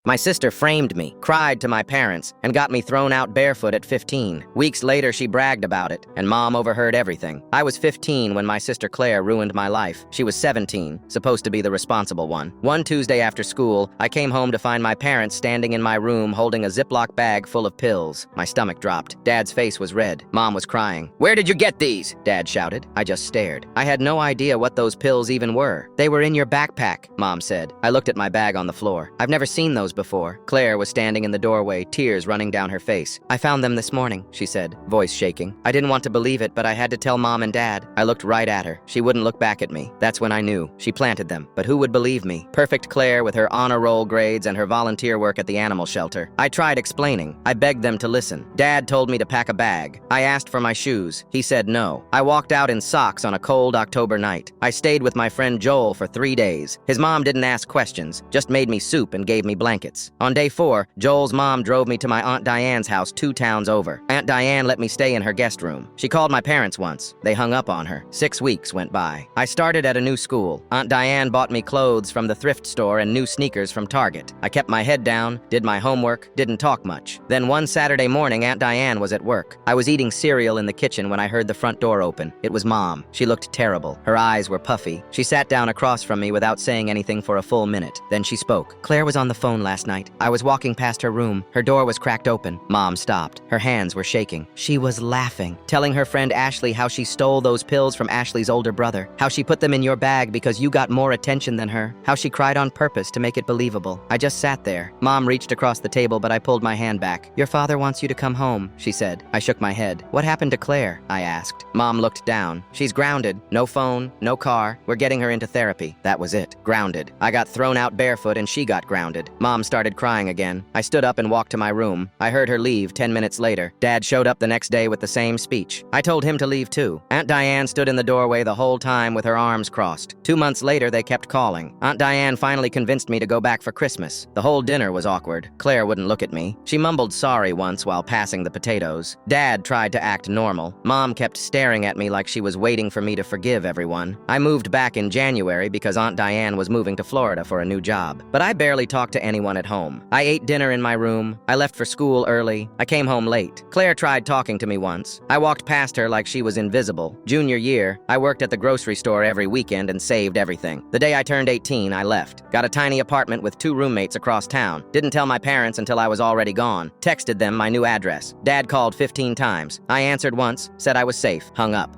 My sister framed me, cried to my parents, and got me thrown out barefoot at 15. Weeks later, she bragged about it, and Mom overheard everything. I was 15 when my sister Claire ruined my life. She was 17, supposed to be the responsible one. One Tuesday after school, I came home to find my parents standing in my room holding a Ziploc bag full of pills. My stomach dropped. Dad's face was red. Mom was crying. "Where did you get these?" Dad shouted. I just stared. I had no idea what those pills even were. "They were in your backpack," Mom said. I looked at my bag on the floor. I've never seen those before. Claire was standing in the doorway, tears running down her face. "I found them this morning," she said, voice shaking. I didn't want to believe it, but I had to tell Mom and Dad. I looked right at her. She wouldn't look back at me. That's when I knew. She planted them. But who would believe me? Perfect Claire with her honor roll grades and her volunteer work at the animal shelter. I tried explaining. I begged them to listen. Dad told me to pack a bag. I asked for my shoes. He said no. I walked out in socks on a cold October night. I stayed with my friend Joel for 3 days. His mom didn't ask questions, just made me soup and gave me blankets. On day 4, Joel's mom drove me to my Aunt Diane's house 2 towns over. Aunt Diane let me stay in her guest room. She called my parents once. They hung up on her. 6 weeks went by. I started at a new school. Aunt Diane bought me clothes from the thrift store and new sneakers from Target. I kept my head down, did my homework, didn't talk much. Then one Saturday morning, Aunt Diane was at work. I was eating cereal in the kitchen when I heard the front door open. It was Mom. She looked terrible. Her eyes were puffy. She sat down across from me without saying anything for a full minute. Then she spoke. "Claire was on the phone last night. I was walking past her room. Her door was cracked open." Mom stopped. Her hands were shaking. She was laughing, telling her friend Ashley how she stole those pills from Ashley's older brother, how she put them in your bag because you got more attention than her, how she cried on purpose to make it believable. I just sat there. Mom reached across the table, but I pulled my hand back. "Your father wants you to come home," she said. I shook my head. "What happened to Claire?" I asked. Mom looked down. "She's grounded. No phone, no car. We're getting her into therapy." That was it. Grounded. I got thrown out barefoot and she got grounded. Mom started crying again. I stood up and walked to my room. I heard her leave 10 minutes later. Dad showed up the next day with the same speech. I told him to leave too. Aunt Diane stood in the doorway the whole time with her arms crossed. 2 months later, they kept calling. Aunt Diane finally convinced me to go back for Christmas. The whole dinner was awkward. Claire wouldn't look at me. She mumbled sorry once while passing the potatoes. Dad tried to act normal. Mom kept staring at me like she was waiting for me to forgive everyone. I moved back in January because Aunt Diane was moving to Florida for a new job. But I barely talked to anyone at home. I ate dinner in my room. I left for school early. I came home late. Claire tried talking to me once. I walked past her like she was invisible. Junior year, I worked at the grocery store every weekend and saved everything. The day I turned 18, I left. Got a tiny apartment with 2 roommates across town. Didn't tell my parents until I was already gone. Texted them my new address. Dad called 15 times. I answered once, said I was safe, hung up.